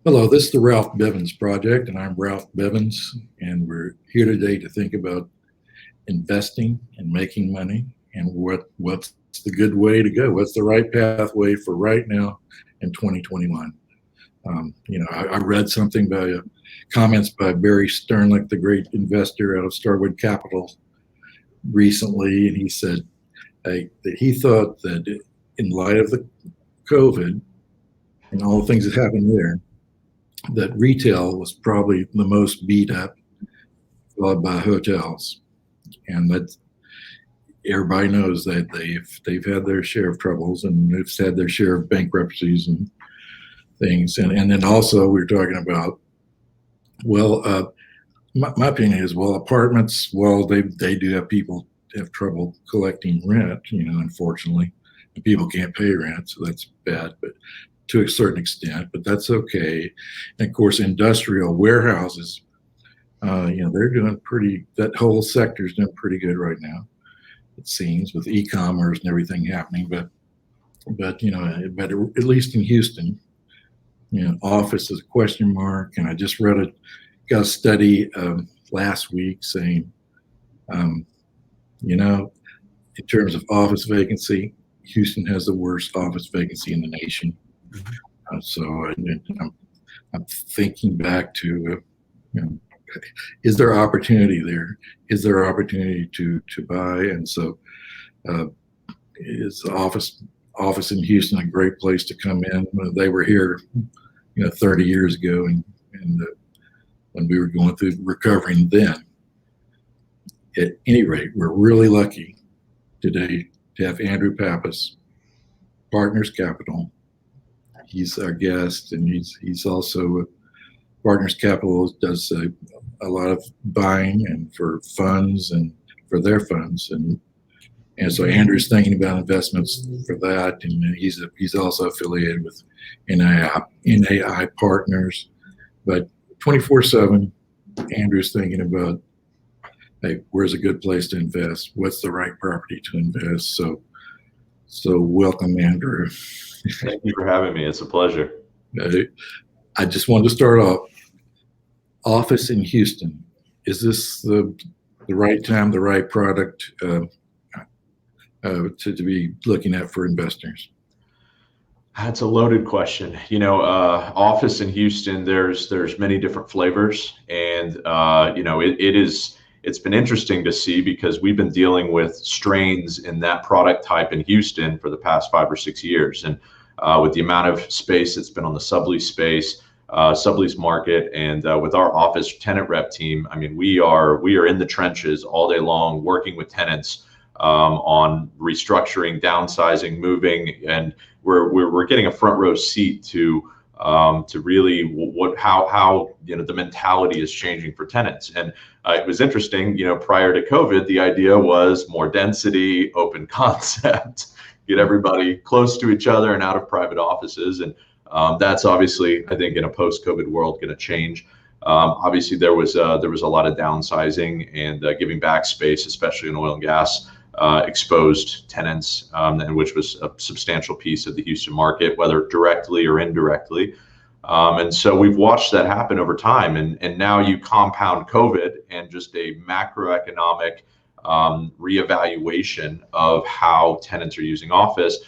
Hello, this is the Ralph Bivins Project, and I'm Ralph Bivins, and we're here today to think about investing and making money and what's the good way to go. What's the right pathway for right now in 2021? I read something by comments by Barry Sternlicht, the great investor out of Starwood Capital, recently, and he said that he thought that in light of the COVID and all the things that happened there, that retail was probably the most beat up, followed by hotels, and that everybody knows that they've had their share of troubles and they've had their share of bankruptcies and things, and then also we're talking about my opinion is apartments, they do have people have trouble collecting rent, unfortunately, and people can't pay rent, so that's bad, but to a certain extent, but that's okay. And of course, industrial warehouses, they're doing that whole sector is doing pretty good right now, it seems, with e-commerce and everything happening. But at least in Houston, office is a question mark. And I just got a study last week saying, in terms of office vacancy, Houston has the worst office vacancy in the nation. I'm thinking back to, is there opportunity there? Is there opportunity to buy? And so, is the office in Houston a great place to come in? They were here, 30 years ago, and when we were going through recovering then. At any rate, we're really lucky today to have Andrew Pappas, Partners Capital. He's our guest, and he's also Partners Capital does a lot of buying and for funds and for their funds, and so Andrew's thinking about investments for that, and he's also affiliated with NAI Partners, but 24/7, Andrew's thinking about, hey, where's a good place to invest? What's the right property to invest? So welcome, Andrew. Thank you for having me. It's a pleasure. I just wanted to start off. Office in Houston. Is this the right time, the right product to be looking at for investors? That's a loaded question. Office in Houston, there's many different flavors, and it's been interesting to see because we've been dealing with strains in that product type in Houston for the past 5 or 6 years, and with the amount of space that's been on the sublease market, and with our office tenant rep team, I mean, we are in the trenches all day long, working with tenants on restructuring, downsizing, moving, and we're getting a front row seat to really how the mentality is changing for tenants. And it was interesting, prior to COVID, the idea was more density, open concept, get everybody close to each other and out of private offices. And that's obviously, I think, in a post-COVID world, going to change. Obviously, there was a lot of downsizing and giving back space, especially in oil and gas exposed tenants, and which was a substantial piece of the Houston market, whether directly or indirectly. And so we've watched that happen over time. And now you compound COVID and just a macroeconomic reevaluation of how tenants are using office.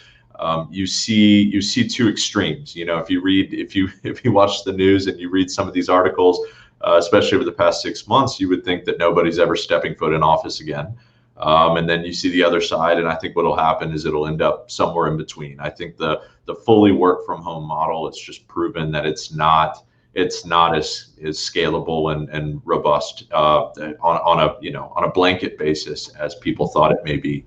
You see two extremes. If you watch the news and you read some of these articles, especially over the past 6 months, you would think that nobody's ever stepping foot in office again. And then you see the other side, and I think what'll happen is it'll end up somewhere in between. I think the fully work from home model, it's just proven that it's not as scalable and robust on a blanket basis as people thought it may be.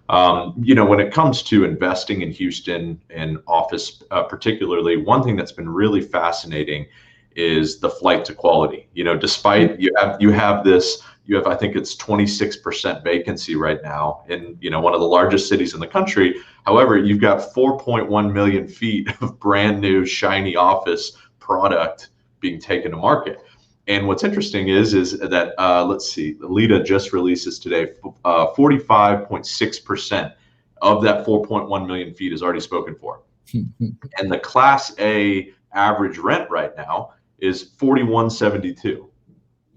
When it comes to investing in Houston and office, particularly, one thing that's been really fascinating is the flight to quality. Despite you have I think it's 26% vacancy right now in one of the largest cities in the country. However, you've got 4.1 million feet of brand new shiny office product being taken to market. And what's interesting is that let's see, Lita just releases today, 45.6% of that 4.1 million feet is already spoken for. And the Class A average rent right now is 41.72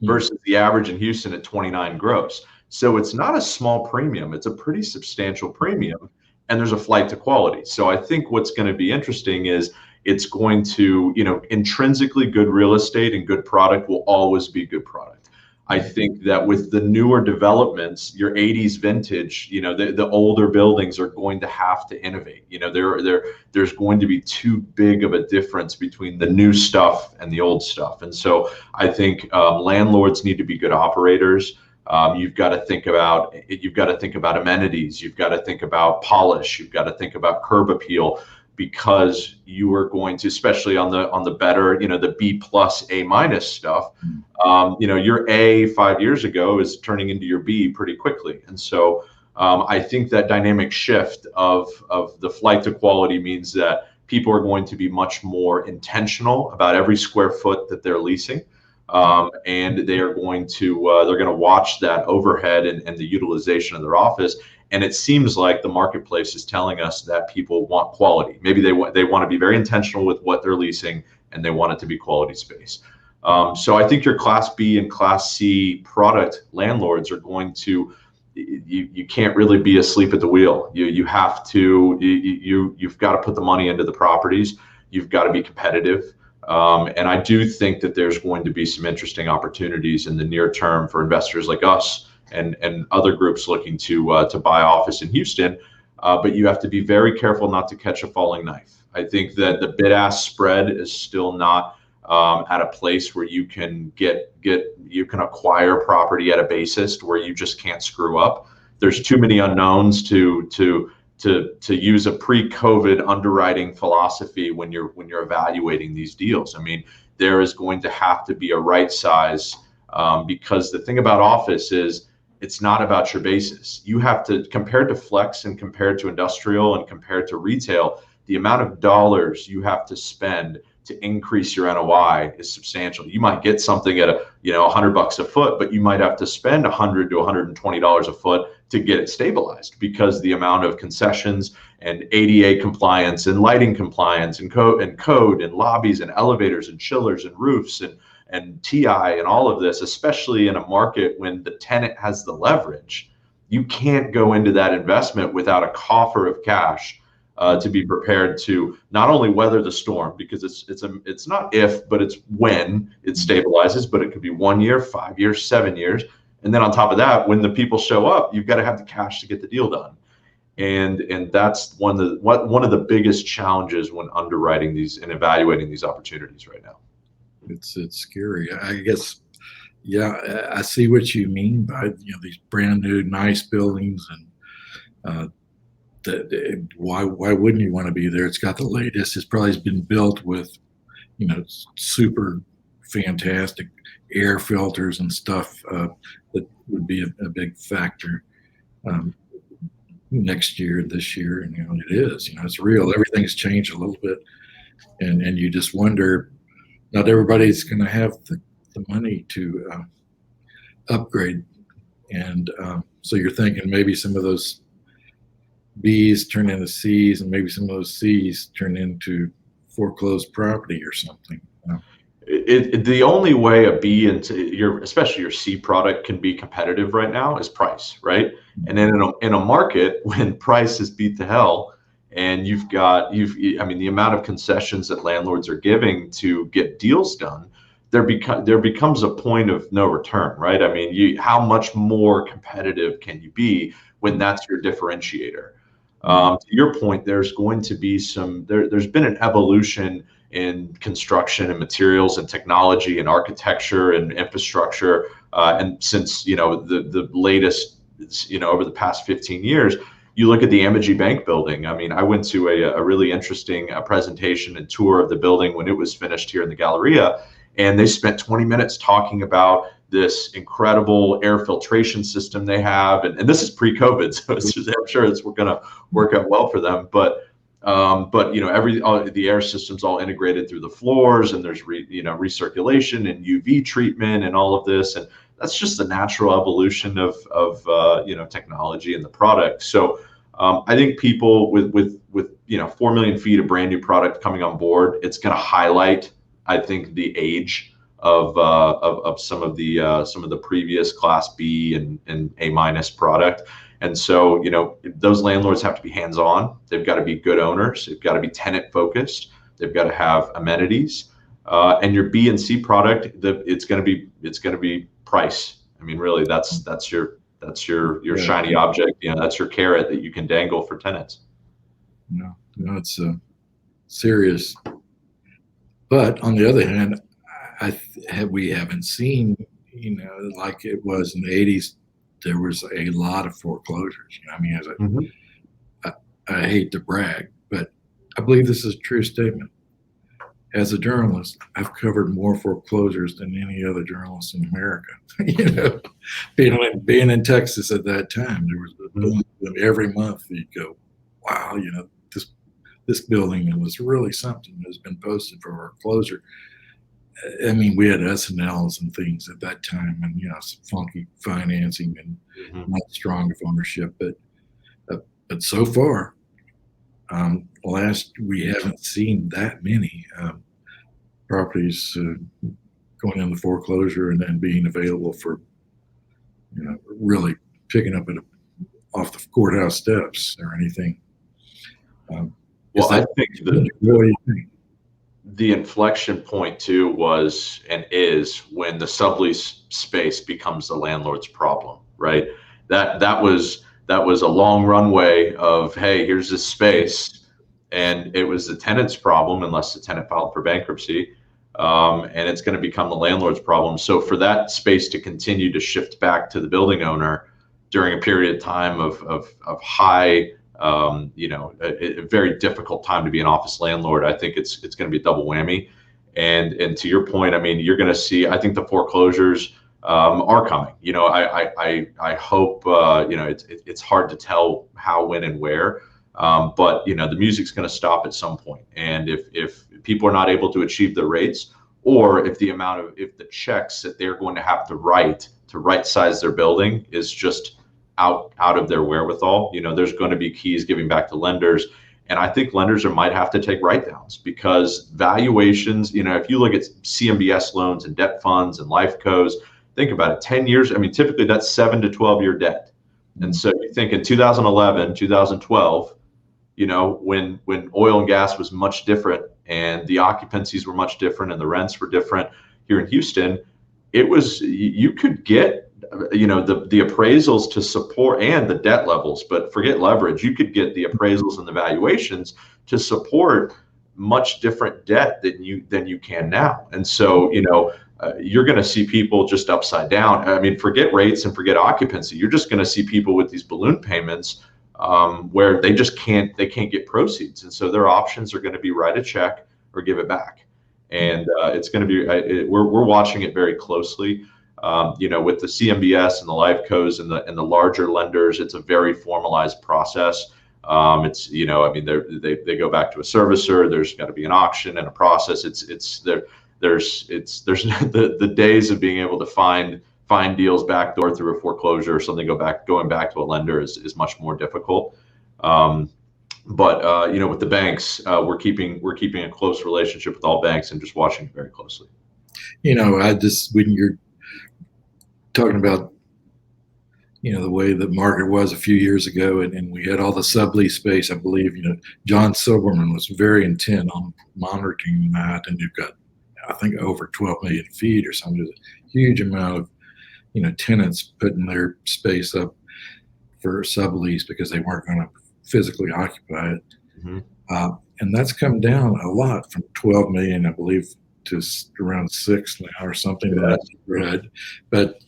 versus the average in Houston at 29 gross. So it's not a small premium, it's a pretty substantial premium, and there's a flight to quality. So I think what's going to be interesting is it's going to, intrinsically good real estate and good product will always be good product. I think that with the newer developments, your 80s vintage, the older buildings are going to have to innovate. There's going to be too big of a difference between the new stuff and the old stuff. And so I think landlords need to be good operators. You've got to think about amenities. You've got to think about polish. You've got to think about curb appeal, because you are going to, especially on the better, the B plus A minus stuff, your A 5 years ago is turning into your B pretty quickly. And so I think that dynamic shift of the flight to quality means that people are going to be much more intentional about every square foot that they're leasing. And they are going to watch that overhead and the utilization of their office. And it seems like the marketplace is telling us that people want quality. Maybe they want to be very intentional with what they're leasing, and they want it to be quality space. So I think your Class B and Class C product landlords are going to, you can't really be asleep at the wheel. You've got to put the money into the properties. You've got to be competitive. And I do think that there's going to be some interesting opportunities in the near term for investors like us and other groups looking to buy office in Houston. But you have to be very careful not to catch a falling knife. I think that the bid-ask spread is still not at a place where you can acquire property at a basis where you just can't screw up. There's too many unknowns to use a pre-COVID underwriting philosophy when you're evaluating these deals. I mean, there is going to have to be a right size, because the thing about office is it's not about your basis. You have to, compared to flex and compared to industrial and compared to retail, the amount of dollars you have to spend to increase your NOI is substantial. You might get something at $100 a foot, but you might have to spend $100 to $120 a foot to get it stabilized, because the amount of concessions and ADA compliance and lighting compliance and code and lobbies and elevators and chillers and roofs and TI and all of this, especially in a market when the tenant has the leverage, you can't go into that investment without a coffer of cash to be prepared to not only weather the storm, because it's not if, but it's when it stabilizes, but it could be 1 year, 5 years, 7 years. And then on top of that, when the people show up, you've got to have the cash to get the deal done. And that's one of the biggest challenges when underwriting these and evaluating these opportunities right now. It's scary, I guess. Yeah, I see what you mean by these brand new nice buildings, and why wouldn't you want to be there? It's got the latest. It's probably been built with super fantastic air filters and stuff that would be a big factor next year, this year, and it is. It's real. Everything's changed a little bit, and you just wonder. Not everybody's going to have the money to upgrade, and so you're thinking maybe some of those B's turn into C's, and maybe some of those C's turn into foreclosed property or something. The only way a B into especially your C product can be competitive right now is price, right? And then in a market when price is beat to hell, and the amount of concessions that landlords are giving to get deals done, there becomes a point of no return, right? I mean, how much more competitive can you be when that's your differentiator? To your point, there's going to be there's been an evolution in construction and materials and technology and architecture and infrastructure, and since the latest, over the past 15 years. You look at the Amegy Bank building. I mean, I went to a really interesting presentation and tour of the building when it was finished here in the Galleria, and they spent 20 minutes talking about this incredible air filtration system they have, and this is pre-COVID, so I'm sure it's going to work out well for them. But the air system's all integrated through the floors, and there's recirculation and UV treatment and all of this, and that's just the natural evolution of technology and the product. So I think people with 4 million feet of brand new product coming on board, it's going to highlight, I think, the age of some of the previous Class B and A minus product. And so, those landlords have to be hands-on. They've got to be good owners. They've got to be tenant focused. They've got to have amenities. And your B and C product, it's going to be price. I mean, really, that's your shiny object. That's your carrot that you can dangle for tenants. No, it's serious. But on the other hand, we haven't seen, like it was in the 80s. There was a lot of foreclosures. I mean, I hate to brag, but I believe this is a true statement. As a journalist, I've covered more foreclosures than any other journalist in America. Being in Texas at that time, there was every month you'd go, wow, this building was really something has been posted for foreclosure. I mean, we had S&Ls and things at that time, and some funky financing and not strong of ownership. But so far, we haven't seen that many properties going into foreclosure and then being available for really picking up off the courthouse steps or anything. Well, I think what do you think? The inflection point too was and is when the sublease space becomes the landlord's problem, right? That was a long runway of, hey, here's this space, and it was the tenant's problem unless the tenant filed for bankruptcy, and it's going to become the landlord's problem. So for that space to continue to shift back to the building owner during a period of time of high, a very difficult time to be an office landlord, I think it's going to be a double whammy. And to your point, I mean, you're going to see, I think the foreclosures are coming. I hope, it's hard to tell how, when, and where, but the music's going to stop at some point. And if people are not able to achieve their rates, or if the checks that they're going to have to right size their building is just out of their wherewithal, there's going to be keys giving back to lenders. And I think lenders might have to take write-downs because valuations, if you look at CMBS loans and debt funds and life cos, think about it, 10 years, I mean, typically that's 7 to 12 year debt. And so you think in 2011, 2012, when oil and gas was much different and the occupancies were much different and the rents were different here in Houston, you could get the appraisals to support and the debt levels, but forget leverage. You could get the appraisals and the valuations to support much different debt than you can now. And so, you're going to see people just upside down. I mean, forget rates and forget occupancy. You're just going to see people with these balloon payments where they can't get proceeds. And so their options are going to be write a check or give it back. And it's going to be, we're watching it very closely. With the CMBS and the life cos and the larger lenders, it's a very formalized process. It's they go back to a servicer. There's got to be an auction and a process. There's the days of being able to find deals backdoor through a foreclosure or something going back to a lender is much more difficult. But with the banks, we're keeping a close relationship with all banks and just watching it very closely. When you're talking about the way the market was a few years ago, and we had all the sublease space, I believe John Silberman was very intent on monitoring that, and you've got I think over 12 million feet or something. There's a huge amount of tenants putting their space up for sublease because they weren't going to physically occupy it. Mm-hmm. And that's come down a lot from 12 million, I believe, to around 6 now or something. Yeah. That's read, but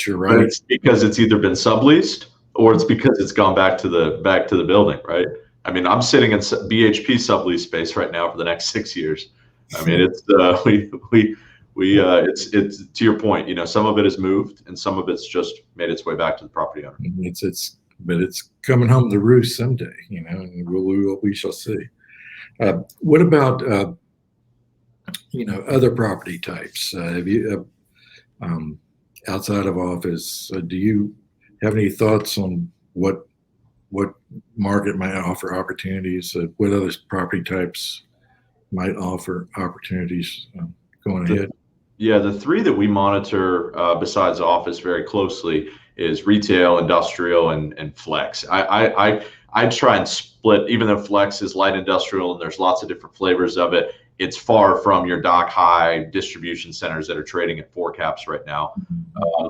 you're right. But it's because it's either been subleased or it's because it's gone back to the building, right? I mean, I'm sitting in BHP sublease space right now for the next 6 years. I mean, it's it's to your point. Some of it has moved, and some of it's just made its way back to the property owner. But it's coming home to roost someday, and we shall see. What about other property types? Have you outside of office? Do you have any thoughts on what what market might offer opportunities, what other property types might offer opportunities going ahead. Yeah, the three that we monitor besides office very closely is retail, industrial, and flex. I try and split, even though flex is light industrial and there's lots of different flavors of it. It's far from your dock high distribution centers that are trading at 4 caps right now.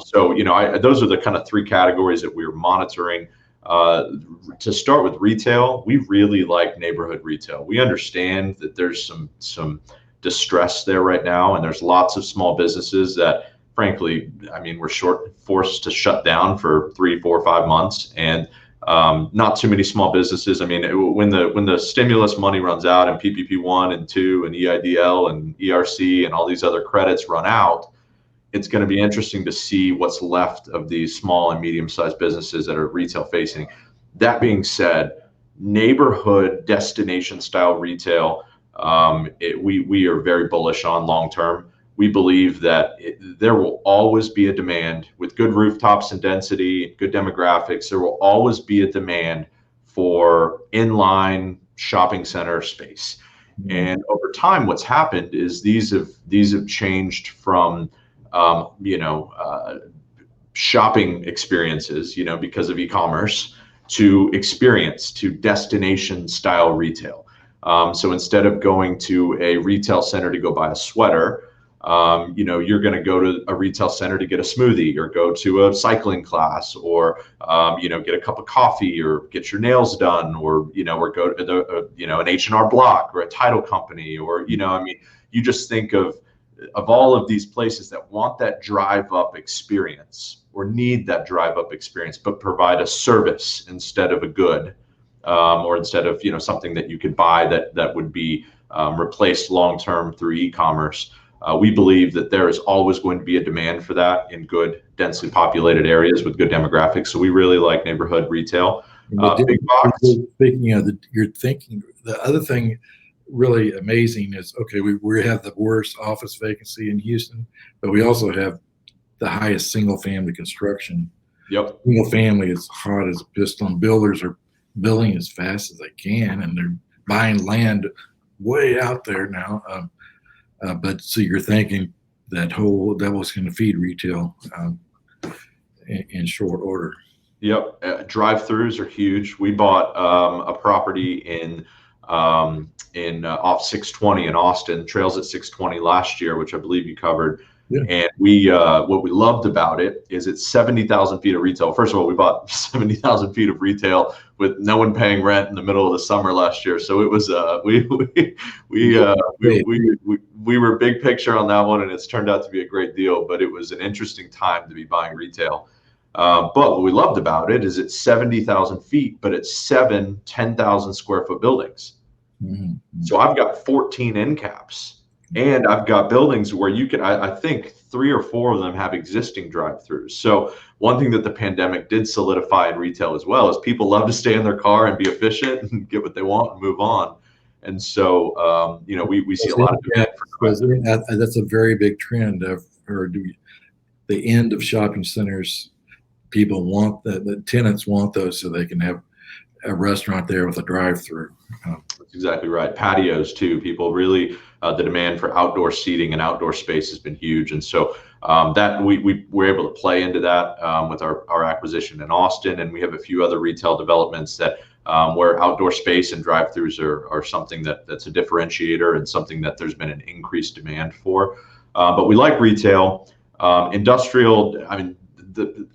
So those are the kind of three categories that we're monitoring. To start with retail, we really like neighborhood retail. We understand that there's some distress there right now, and there's lots of small businesses that, frankly, I mean, we're forced to shut down for 3, 4, 5 months, and not too many small businesses. I mean, when the stimulus money runs out and PPP 1 and 2 and EIDL and ERC and all these other credits run out, it's going to be interesting to see what's left of these small and medium-sized businesses that are retail facing. That being said, neighborhood destination style retail, we are very bullish on long term. We believe that there will always be a demand with good rooftops and density, good demographics. There will always be a demand for inline shopping center space. And over time, what's happened is these have changed from shopping experiences, because of e-commerce, to experience, to destination style retail. So instead of going to a retail center to go buy a sweater, you're going to go to a retail center to get a smoothie, or go to a cycling class, or get a cup of coffee, or get your nails done, or go to an H&R Block or a title company, or you just think of all of these places that want that drive up experience, or need that drive up experience, but provide a service instead of a good, or instead of something that you could buy that would be replaced long term through e-commerce. We believe that there is always going to be a demand for that in good, densely populated areas with good demographics. So we really like neighborhood retail. Big box. Speaking of your thinking, the other thing really amazing is, okay, we have the worst office vacancy in Houston, but we also have the highest single family construction. Yep. Single family is hot as a piston. Builders are building as fast as they can, and they're buying land way out there now. But so you're thinking that was going to feed retail in short order. Yep. Drive-throughs are huge. We bought a property in off 620 in Austin, Trails at 620 last year, which I believe you covered. Yeah. And what we loved about it is it's 70,000 feet of retail. First of all, we bought 70,000 feet of retail with no one paying rent in the middle of the summer last year. So it was we were big picture on that one, and it's turned out to be a great deal. But it was an interesting time to be buying retail. But what we loved about it is it's 70,000 feet, but it's 7 10,000 square foot buildings. Mm-hmm. So I've got 14 end caps, and I've got buildings where you can, I think 3 or 4 of them have existing drive-throughs. So one thing that the pandemic did solidify in retail as well is people love to stay in their car and be efficient and get what they want and move on. And so, we see a lot of demand for that's a very big trend. I've heard the end of shopping centers. People want the tenants want those so they can have a restaurant there with a drive-through. That's exactly right. Patios too. People really, the demand for outdoor seating and outdoor space has been huge, and so that we were able to play into that with our acquisition in Austin, and we have a few other retail developments that where outdoor space and drive-throughs are something that's a differentiator and something that there's been an increased demand for. But we like retail, industrial. I mean,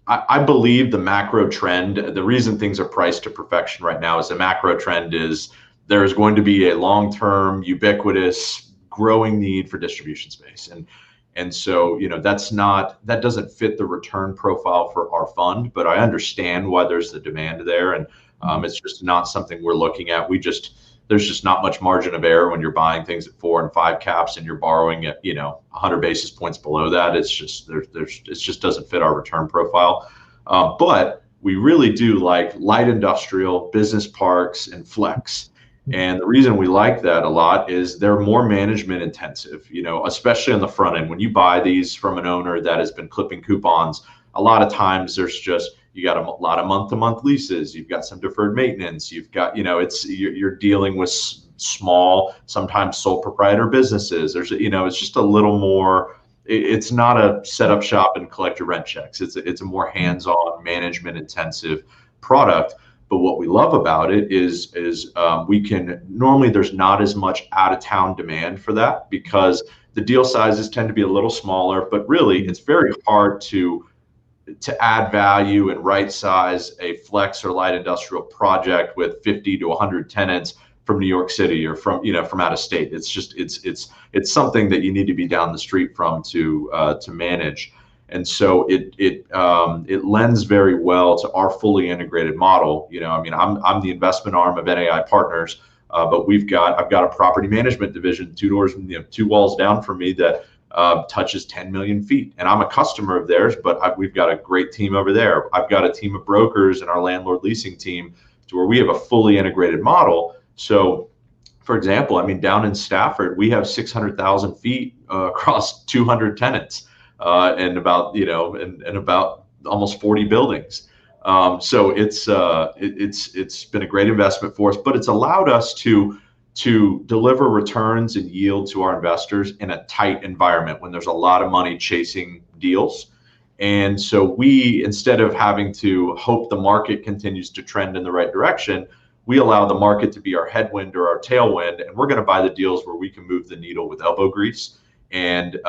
I believe the macro trend, the reason things are priced to perfection right now is the macro trend is there's going to be a long-term, ubiquitous, growing need for distribution space. And so, that doesn't fit the return profile for our fund, but I understand why there's the demand there. And it's just not something we're looking at. There's just not much margin of error when you're buying things at 4 and 5 caps and you're borrowing at 100 basis points below that. It's just it just doesn't fit our return profile. But we really do like light industrial, business parks, and flex. And the reason we like that a lot is they're more management intensive, especially on the front end. When you buy these from an owner that has been clipping coupons, a lot of times there's just You got a lot of month-to-month leases. You've got some deferred maintenance. You've got, you're dealing with small, sometimes sole proprietor businesses. It's just a little more. It's not a set up shop and collect your rent checks. It's a more hands-on, management intensive product. But what we love about it is we can normally, there's not as much out of town demand for that, because the deal sizes tend to be a little smaller. But really, it's very hard to add value and right size a flex or light industrial project with 50 to 100 tenants from New York City or from out of state. It's just it's something that you need to be down the street from to manage. And so it lends very well to our fully integrated model. I'm the investment arm of NAI Partners, but I've got a property management division 2 walls down from me that touches 10 million feet, and I'm a customer of theirs. But we've got a great team over there. I've got a team of brokers and our landlord leasing team, to where we have a fully integrated model. So, for example, down in Stafford, we have 600,000 feet across 200 tenants. And about about almost 40 buildings. So it's been a great investment for us, but it's allowed us to deliver returns and yield to our investors in a tight environment when there's a lot of money chasing deals. And so we, instead of having to hope the market continues to trend in the right direction, we allow the market to be our headwind or our tailwind, and we're going to buy the deals where we can move the needle with elbow grease. And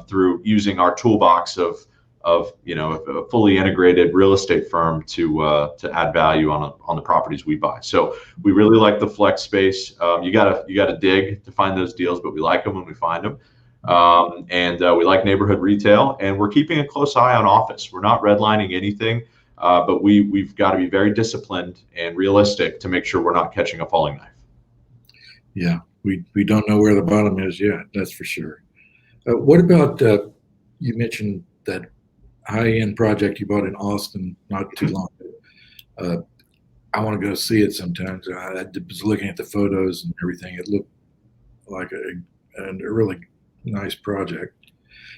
through using our toolbox of a fully integrated real estate firm to add value on the properties we buy. So we really like the flex space. You gotta dig to find those deals, but we like them when we find them. And we like neighborhood retail, and we're keeping a close eye on office. We're not redlining anything, but we've got to be very disciplined and realistic to make sure we're not catching a falling knife. Yeah, we don't know where the bottom is yet. That's for sure. What about, you mentioned that high-end project you bought in Austin not too long ago. I want to go see it sometimes. I was looking at the photos and everything. It looked like a really nice project.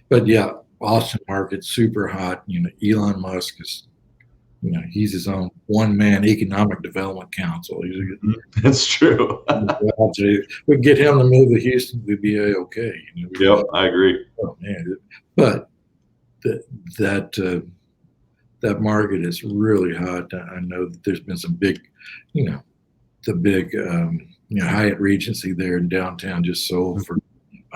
But yeah, Austin market, super hot. Elon Musk is, he's his own one-man economic development council. That's true. We get him to move to Houston, we'd be okay. Yep, I agree. Oh man, but that market is really hot. I know that there's been some big, the big Hyatt Regency there in downtown just sold for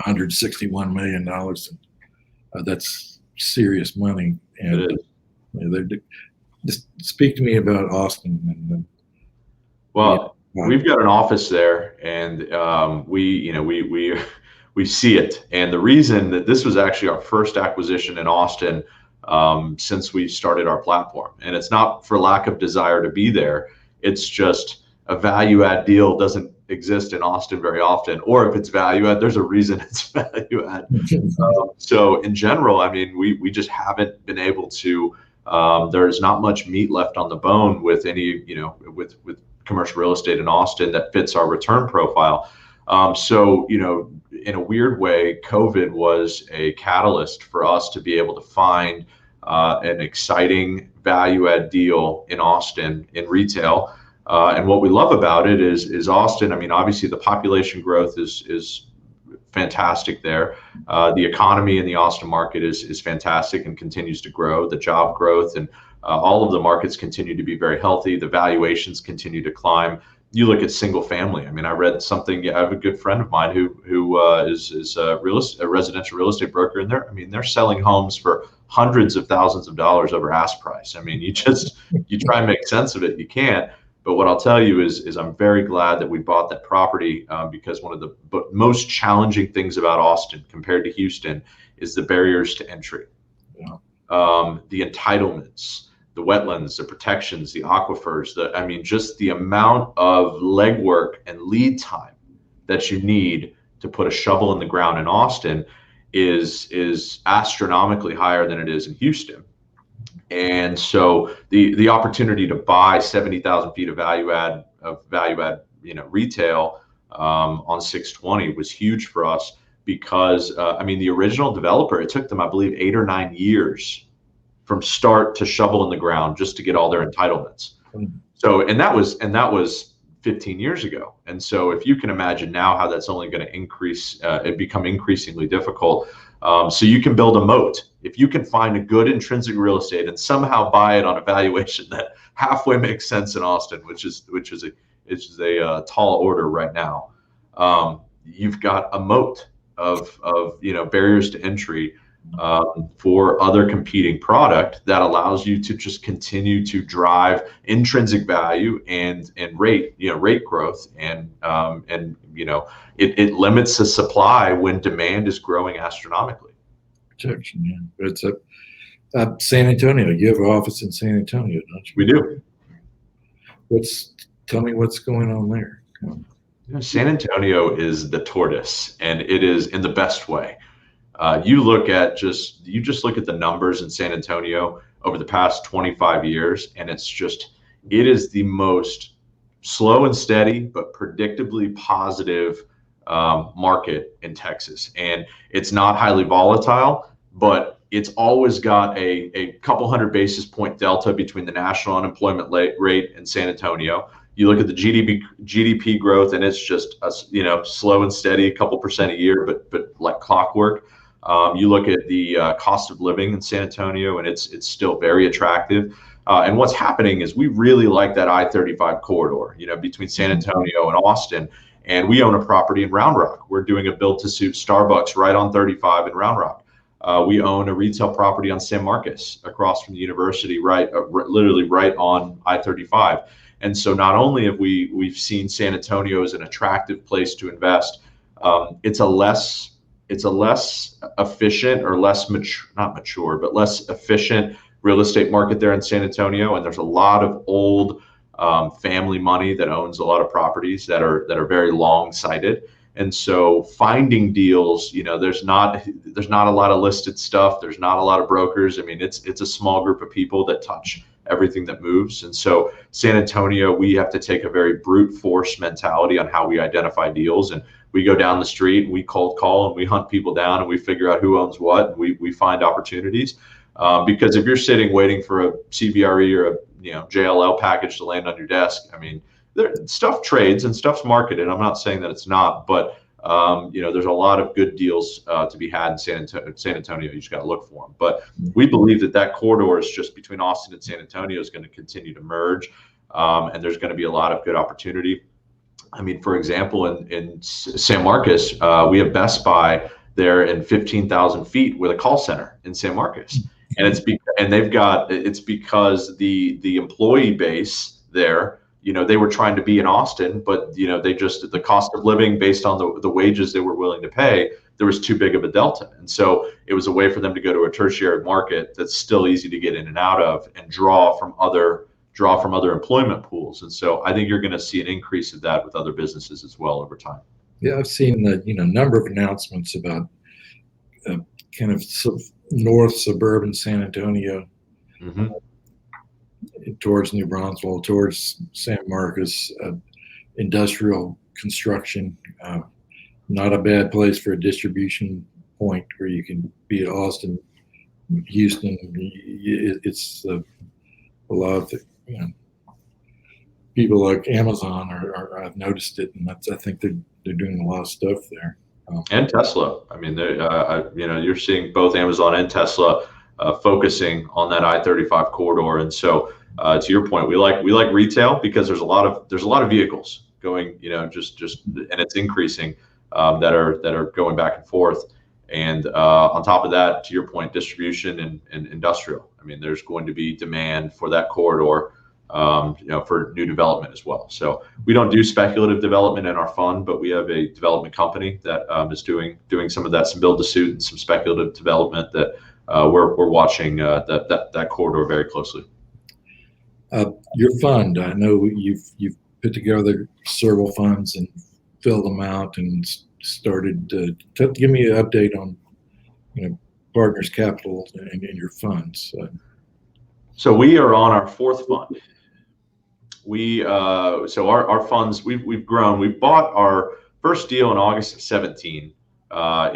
$161 million, and that's serious money. And just speak to me about Austin. Well, we've got an office there, and we see it. And the reason that this was actually our first acquisition in Austin since we started our platform, and it's not for lack of desire to be there. It's just a value add deal doesn't exist in Austin very often, or if it's value add, there's a reason it's value add. So in general, we just haven't been able to. There's not much meat left on the bone with any, with commercial real estate in Austin that fits our return profile. So, in a weird way, COVID was a catalyst for us to be able to find an exciting value add deal in Austin in retail. And what we love about it is Austin. Obviously the population growth is fantastic there. The economy in the Austin market is fantastic and continues to grow. The job growth and all of the markets continue to be very healthy. The valuations continue to climb. You look at single family. I read something. I have a good friend of mine who is a residential real estate broker, and they're selling homes for hundreds of thousands of dollars over ask price. You try and make sense of it, you can't. But what I'll tell you is I'm very glad that we bought that property because one of the most challenging things about Austin compared to Houston is the barriers to entry. Yeah. The entitlements, the wetlands, the protections, the aquifers, just the amount of legwork and lead time that you need to put a shovel in the ground in Austin is astronomically higher than it is in Houston. And so the opportunity to buy 70,000 feet of value add retail on 620 was huge for us because the original developer, it took them, I believe, 8 or 9 years from start to shovel in the ground just to get all their entitlements. Mm. So, and that was 15 years ago. And so if you can imagine now how that's only going to increase, it become increasingly difficult. So you can build a moat. If you can find a good intrinsic real estate and somehow buy it on a valuation that halfway makes sense in Austin, which is a tall order right now, you've got a moat of barriers to entry for other competing product that allows you to just continue to drive intrinsic value and rate growth, and it limits the supply when demand is growing astronomically. Protection, yeah. It's San Antonio. You have an office in San Antonio, don't you? We do. Tell me what's going on there. San Antonio is the tortoise, and it is in the best way. You just look at the numbers in San Antonio over the past 25 years, and it is the most slow and steady, but predictably positive market in Texas. And it's not highly volatile, but it's always got a couple hundred basis point delta between the national unemployment rate and San Antonio. You look at the GDP growth, and it's just slow and steady, a couple percent a year, but like clockwork. You look at the cost of living in San Antonio, and it's still very attractive. And what's happening is we really like that I-35 corridor, between San Antonio and Austin. And we own a property in Round Rock. We're doing a build-to-suit Starbucks right on 35 in Round Rock. We own a retail property on San Marcos across from the university, literally right on I-35. And so not only have we've seen San Antonio as an attractive place to invest, it's a less efficient or less efficient real estate market there in San Antonio. And there's a lot of old family money that owns a lot of properties that are very long sighted. And so finding deals, there's not a lot of listed stuff. There's not a lot of brokers. I mean, it's a small group of people that touch everything that moves. And so San Antonio, we have to take a very brute force mentality on how we identify deals. And we go down the street and we cold call and we hunt people down and we figure out who owns what. And we find opportunities. Because if you're sitting waiting for a CBRE or a JLL package to land on your desk, I mean, stuff trades and stuff's marketed. I'm not saying that it's not, but there's a lot of good deals to be had in San Antonio. You just got to look for them. But we believe that corridor is just between Austin and San Antonio is going to continue to merge, and there's going to be a lot of good opportunity. I mean, for example, in San Marcos, we have Best Buy there in 15,000 feet with a call center in San Marcos, and it's because the employee base there. They were trying to be in Austin, but the cost of living based on the wages they were willing to pay, there was too big of a delta. And so it was a way for them to go to a tertiary market that's still easy to get in and out of and draw from other employment pools. And so I think you're going to see an increase of that with other businesses as well over time. Yeah, I've seen the number of announcements about kind of north suburban San Antonio. Mm-hmm. Towards New Braunfels, towards San Marcos, industrial construction, not a bad place for a distribution point where you can be at Austin, Houston. It's a lot of people like Amazon I've noticed it, and I think they're doing a lot of stuff there. And Tesla. I mean, you're seeing both Amazon and Tesla focusing on that I-35 corridor. And so to your point, we like retail because there's a lot of vehicles going, and it's increasing that are going back and forth. And on top of that, to your point, distribution and industrial. I mean, there's going to be demand for that corridor, for new development as well. So we don't do speculative development in our fund, but we have a development company that is doing some of that, some build to suit and some speculative development that we're watching that corridor very closely. Your fund, I know you've put together several funds and filled them out and started. Give me an update on, Partners Capital and your funds. So we are on our fourth fund. So our funds we've grown. We bought our first deal in August of 2017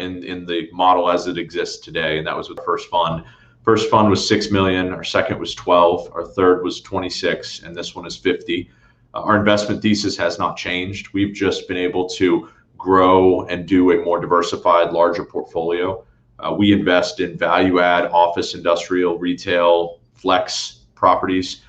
in the model as it exists today, and that was with the first fund. first fund was 6 million, our second was 12, our third was 26, and this one is 50. Our investment thesis has not changed. We've just been able to grow and do a more diversified, larger portfolio. We invest in value add, office, industrial, retail, flex properties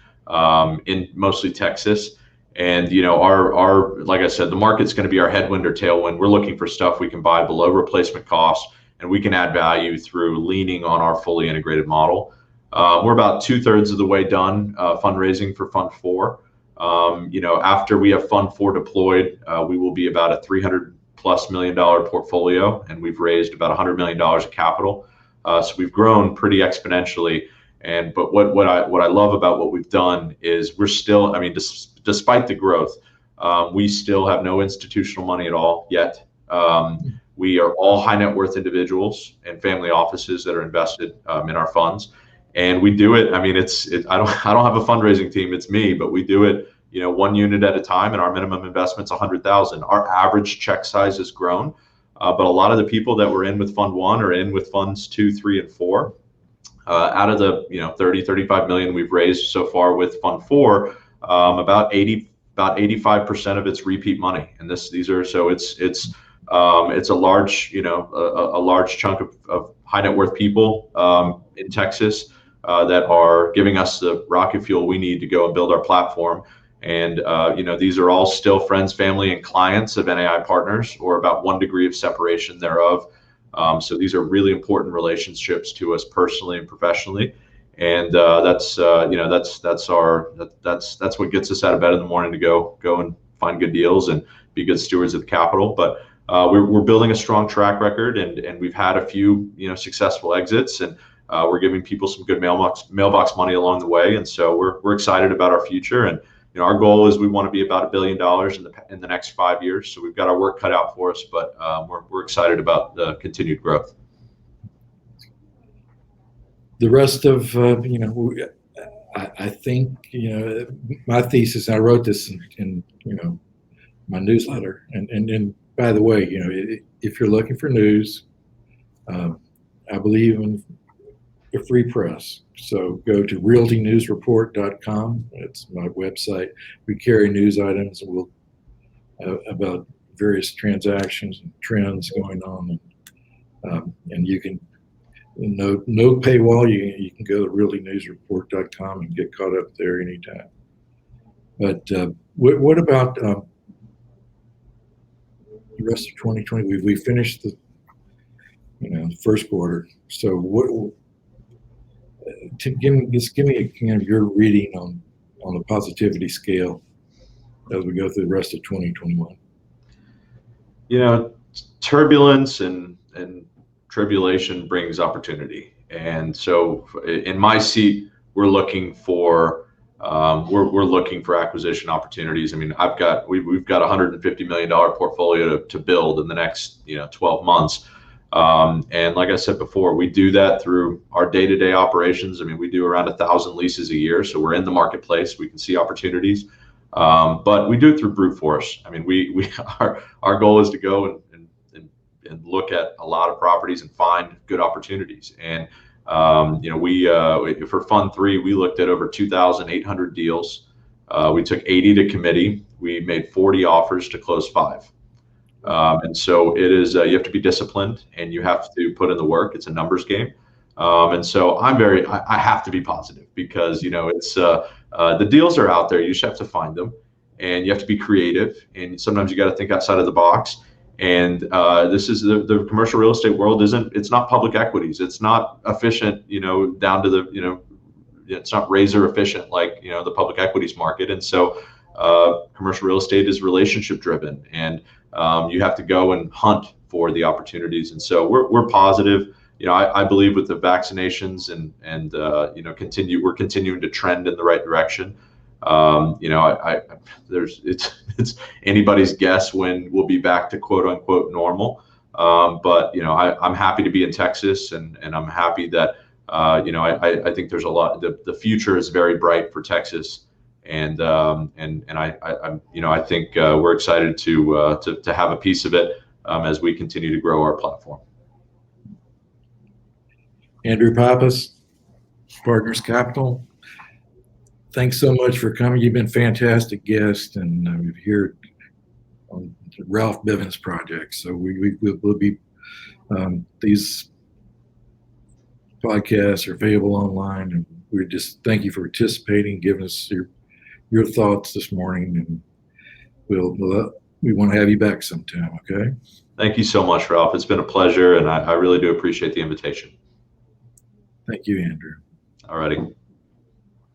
in mostly Texas. And our like I said, the market's going to be our headwind or tailwind. We're looking for stuff we can buy below replacement cost, and we can add value through leaning on our fully integrated model. We're about 2/3 of the way done fundraising for Fund 4. After we have Fund 4 deployed, we will be about a $300+ million portfolio, and we've raised about $100 million of capital. So we've grown pretty exponentially. But what I love about what we've done is we're still, despite the growth, we still have no institutional money at all yet. We are all high net worth individuals and family offices that are invested in our funds. And we do it. I don't have a fundraising team. It's me, but we do it, one unit at a time. And our minimum investment's $100,000. Our average check size has grown, but a lot of the people that were in with Fund 1 are in with Funds 2, 3, and 4. Out of the 35 million we've raised so far with Fund 4, about 85% of it's repeat money. And it's a large a large chunk of high net worth people in Texas that are giving us the rocket fuel we need to go and build our platform. And these are all still friends, family, and clients of NAI partners, or about 1 degree of separation thereof. So these are really important relationships to us personally and professionally. And that's what gets us out of bed in the morning to go and find good deals and be good stewards of the capital. But we're building a strong track record, and we've had a few successful exits, and we're giving people some good mailbox money along the way. And so we're excited about our future. And our goal is we want to be about $1 billion in the next 5 years. So we've got our work cut out for us, but we're excited about the continued growth. The rest of I think my thesis. I wrote this in my newsletter, and by the way, if you're looking for news, I believe in a free press. So go to realtynewsreport.com. It's my website. We carry news items about various transactions and trends going on, and you can no paywall. You can go to realtynewsreport.com and get caught up there anytime. But what about the rest of 2020? We finished the first quarter. So what? Give me your reading on the positivity scale as we go through the rest of 2021. Turbulence and tribulation brings opportunity, and so in my seat, we're looking for acquisition opportunities. We've got $150 million portfolio to build in the next 12 months. And like I said before, we do that through our day-to-day operations. We do around 1,000 leases a year, so we're in the marketplace. We can see opportunities, but we do it through brute force. Our goal is to go and look at a lot of properties and find good opportunities. And for Fund 3, we looked at over 2,800 deals. We took 80 to committee. We made 40 offers to close 5. And so it is, you have to be disciplined and you have to put in the work. It's a numbers game. And so I have to be positive because, it's, the deals are out there. You just have to find them, and you have to be creative. And sometimes you got to think outside of the box. And this is the commercial real estate world it's not public equities. It's not efficient, down to the, it's not razor efficient like, the public equities market. And so commercial real estate is relationship driven, and you have to go and hunt for the opportunities. And so we're positive. I believe with the vaccinations and we're continuing to trend in the right direction. It's anybody's guess when we'll be back to quote unquote normal. But I'm happy to be in Texas, and I'm happy that I think there's a lot. The future is very bright for Texas. And I think we're excited to have a piece of it as we continue to grow our platform. Andrew Pappas, Partners Capital. Thanks so much for coming. You've been a fantastic guest, and we've here on the Ralph Bivins project. So we'll be these podcasts are available online, and we just thank you for participating, giving us your thoughts this morning, and we want to have you back sometime. Okay. Thank you so much, Ralph. It's been a pleasure, and I really do appreciate the invitation. Thank you, Andrew. All righty.